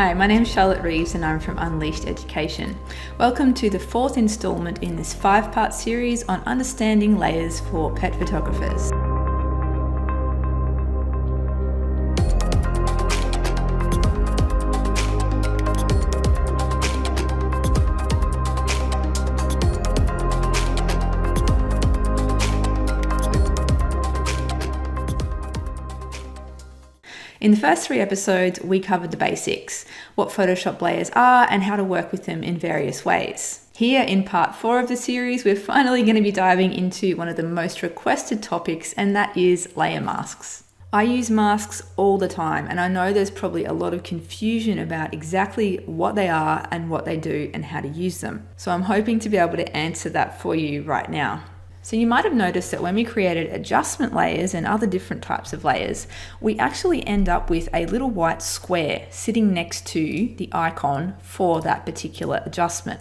Hi, my name is Charlotte Reeves and I'm from Unleashed Education. Welcome to the fourth installment in this 5-part series on understanding layers for pet photographers. In the first 3 episodes, we covered the basics, what Photoshop layers are and how to work with them in various ways. Here in part 4 of the series, we're finally going to be diving into one of the most requested topics, and that is layer masks. I use masks all the time, and I know there's probably a lot of confusion about exactly what they are and what they do and how to use them. So I'm hoping to be able to answer that for you right now. So you might have noticed that when we created adjustment layers and other different types of layers, we actually end up with a little white square sitting next to the icon for that particular adjustment.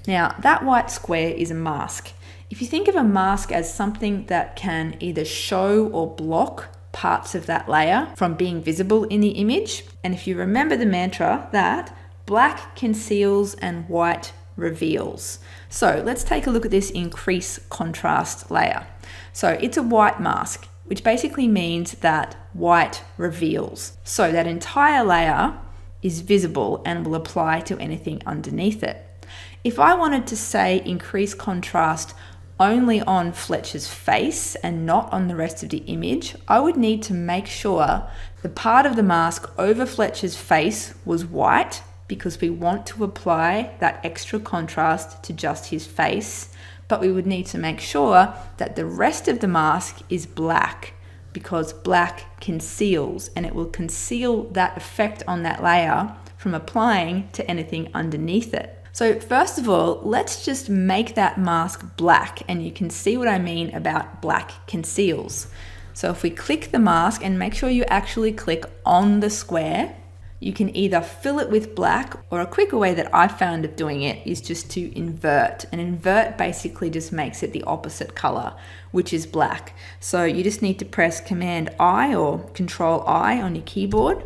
Now, that white square is a mask. If you think of a mask as something that can either show or block parts of that layer from being visible in the image, and if you remember the mantra that black conceals and white reveals. So let's take a look at this increase contrast layer. So it's a white mask, which basically means that white reveals. So that entire layer is visible and will apply to anything underneath it. If I wanted to say increase contrast only on Fletcher's face and not on the rest of the image, I would need to make sure the part of the mask over Fletcher's face was white, because we want to apply that extra contrast to just his face, but we would need to make sure that the rest of the mask is black, because black conceals, and it will conceal that effect on that layer from applying to anything underneath it. So first of all, let's just make that mask black, and you can see what I mean about black conceals. So if we click the mask, and make sure you actually click on the square, you can either fill it with black, or a quicker way that I found of doing it is just to invert. And invert basically just makes it the opposite color, which is black. So you just need to press Command I or Control I on your keyboard,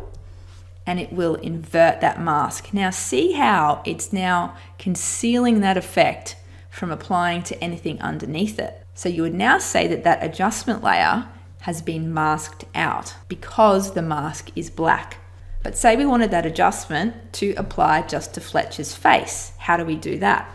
and it will invert that mask. Now see how it's now concealing that effect from applying to anything underneath it. So you would now say that that adjustment layer has been masked out because the mask is black. But say we wanted that adjustment to apply just to Fletcher's face. How do we do that?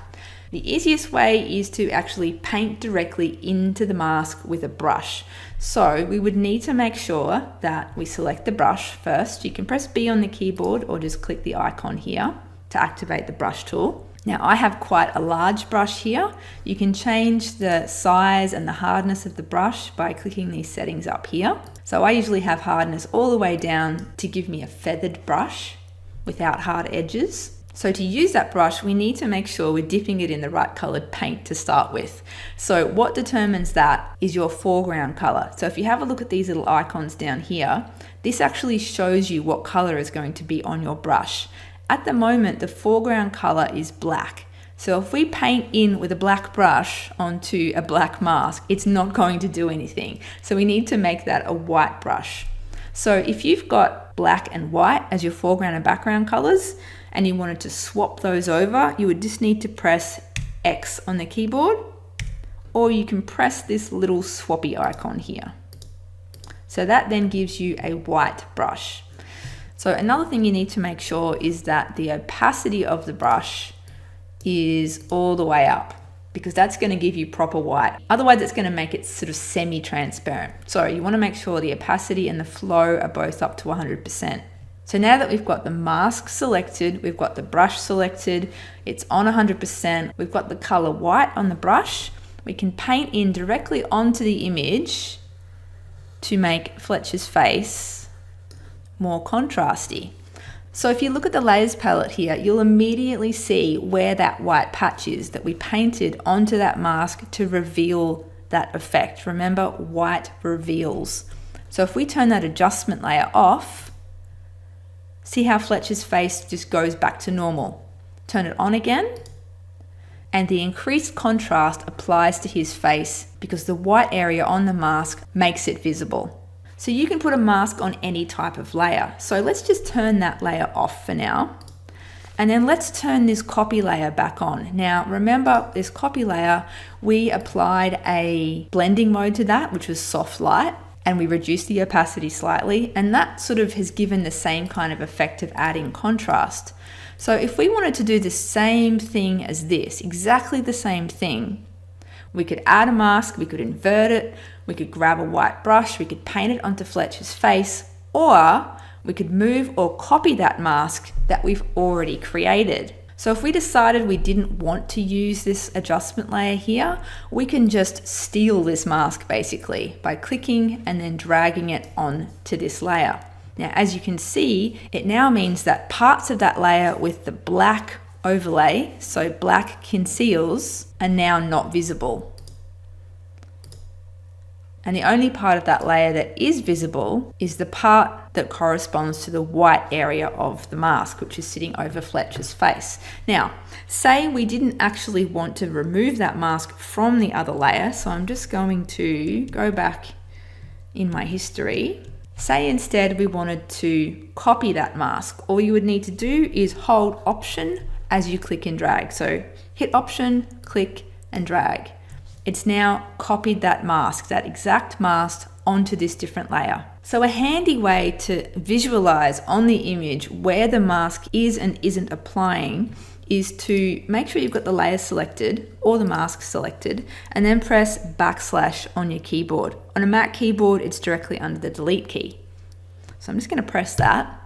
The easiest way is to actually paint directly into the mask with a brush. So we would need to make sure that we select the brush first. You can press B on the keyboard or just click the icon here to activate the brush tool. Now I have quite a large brush here. You can change the size and the hardness of the brush by clicking these settings up here. So I usually have hardness all the way down to give me a feathered brush without hard edges. So to use that brush, we need to make sure we're dipping it in the right colored paint to start with. So what determines that is your foreground color. So if you have a look at these little icons down here, this actually shows you what color is going to be on your brush. At the moment, the foreground color is black. So if we paint in with a black brush onto a black mask, it's not going to do anything. So we need to make that a white brush. So if you've got black and white as your foreground and background colors, and you wanted to swap those over, you would just need to press X on the keyboard, or you can press this little swappy icon here. So that then gives you a white brush. So another thing you need to make sure is that the opacity of the brush is all the way up, because that's going to give you proper white. Otherwise it's going to make it sort of semi-transparent. So you want to make sure the opacity and the flow are both up to 100%. So now that we've got the mask selected, we've got the brush selected, it's on 100%, we've got the color white on the brush, we can paint in directly onto the image to make Fletcher's face more contrasty. So if you look at the layers palette here, you'll immediately see where that white patch is that we painted onto that mask to reveal that effect. Remember, white reveals. So if we turn that adjustment layer off, see how Fletcher's face just goes back to normal. Turn it on again, and the increased contrast applies to his face because the white area on the mask makes it visible. So you can put a mask on any type of layer. So let's just turn that layer off for now. And then let's turn this copy layer back on. Now, remember this copy layer, we applied a blending mode to that, which was soft light, and we reduced the opacity slightly, and that sort of has given the same kind of effect of adding contrast. So if we wanted to do the same thing as this, exactly the same thing, we could add a mask, we could invert it, we could grab a white brush, we could paint it onto Fletcher's face, or we could move or copy that mask that we've already created. So if we decided we didn't want to use this adjustment layer here, we can just steal this mask basically by clicking and then dragging it onto this layer. Now, as you can see, it now means that parts of that layer with the black overlay, so black conceals, are now not visible. And the only part of that layer that is visible is the part that corresponds to the white area of the mask, which is sitting over Fletcher's face. Now, say we didn't actually want to remove that mask from the other layer, so I'm just going to go back in my history. Say instead we wanted to copy that mask. All you would need to do is hold Option as you click and drag. So hit Option, click and drag. It's now copied that mask, that exact mask, onto this different layer. So a handy way to visualize on the image where the mask is and isn't applying is to make sure you've got the layer selected or the mask selected, and then press / on your keyboard. On a Mac keyboard, it's directly under the delete key. So I'm just going to press that,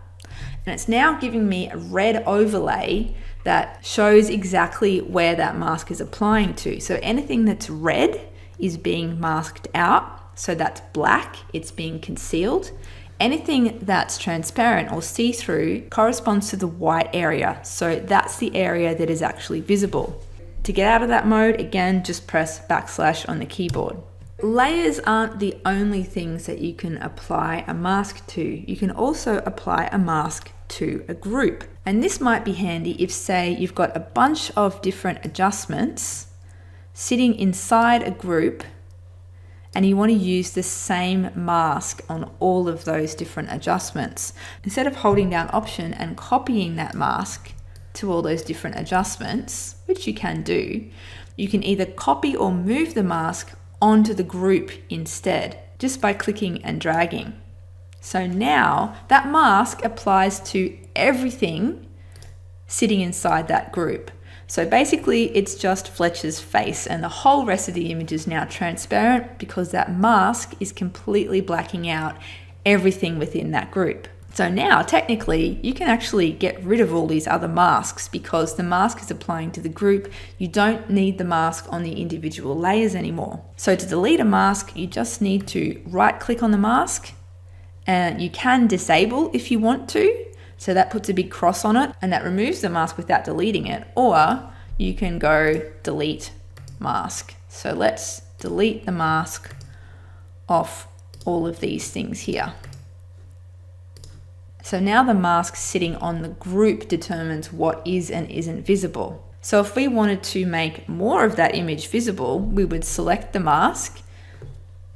and it's now giving me a red overlay that shows exactly where that mask is applying to. So anything that's red is being masked out, so that's black, it's being concealed. Anything that's transparent or see-through corresponds to the white area, so that's the area that is actually visible. To get out of that mode, again, just press / on the keyboard. Layers aren't the only things that you can apply a mask to. You can also apply a mask to a group. And this might be handy if, say, you've got a bunch of different adjustments sitting inside a group and you want to use the same mask on all of those different adjustments. Instead of holding down Option and copying that mask to all those different adjustments, which you can do, you can either copy or move the mask onto the group instead, just by clicking and dragging. So now that mask applies to everything sitting inside that group. So basically it's just Fletcher's face, and the whole rest of the image is now transparent because that mask is completely blacking out everything within that group. So now technically you can actually get rid of all these other masks because the mask is applying to the group. You don't need the mask on the individual layers anymore. So to delete a mask, you just need to right click on the mask, and you can disable if you want to. So that puts a big cross on it and that removes the mask without deleting it. Or you can go delete mask. So let's delete the mask off all of these things here. So now the mask sitting on the group determines what is and isn't visible. So if we wanted to make more of that image visible, we would select the mask,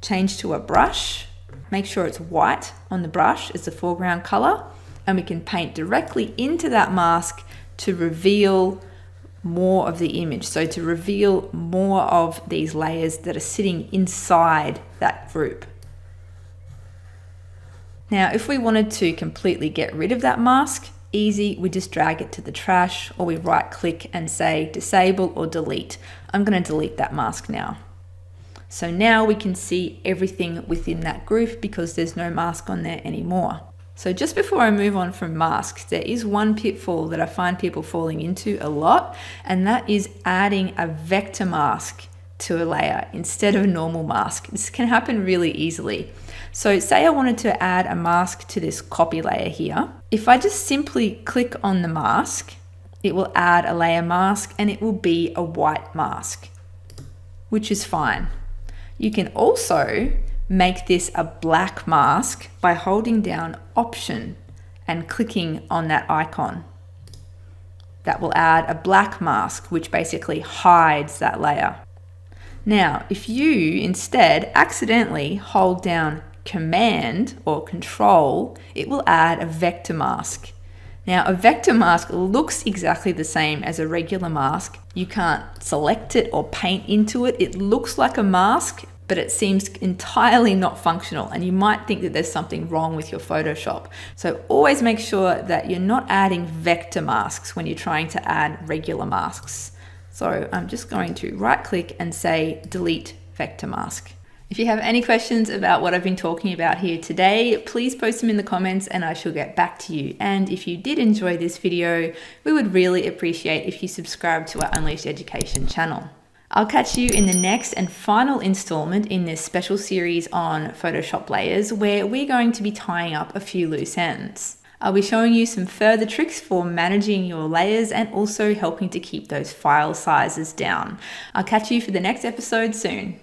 change to a brush, make sure it's white on the brush as the foreground color, and we can paint directly into that mask to reveal more of the image. So to reveal more of these layers that are sitting inside that group. Now, if we wanted to completely get rid of that mask, easy, we just drag it to the trash, or we right click and say disable or delete. I'm going to delete that mask now. So now we can see everything within that group because there's no mask on there anymore. So just before I move on from masks, there is one pitfall that I find people falling into a lot, and that is adding a vector mask to a layer instead of a normal mask. This can happen really easily. So say I wanted to add a mask to this copy layer here. If I just simply click on the mask, it will add a layer mask and it will be a white mask, which is fine. You can also make this a black mask by holding down Option and clicking on that icon. That will add a black mask, which basically hides that layer. Now, if you instead accidentally hold down Command or Control, it will add a vector mask. Now, a vector mask looks exactly the same as a regular mask. You can't select it or paint into it. It looks like a mask, but it seems entirely not functional, and you might think that there's something wrong with your Photoshop. So always make sure that you're not adding vector masks when you're trying to add regular masks. So I'm just going to right click and say delete vector mask. If you have any questions about what I've been talking about here today, please post them in the comments and I shall get back to you. And if you did enjoy this video, we would really appreciate if you subscribe to our Unleashed Education channel. I'll catch you in the next and final installment in this special series on Photoshop layers, where we're going to be tying up a few loose ends. I'll be showing you some further tricks for managing your layers and also helping to keep those file sizes down. I'll catch you for the next episode soon.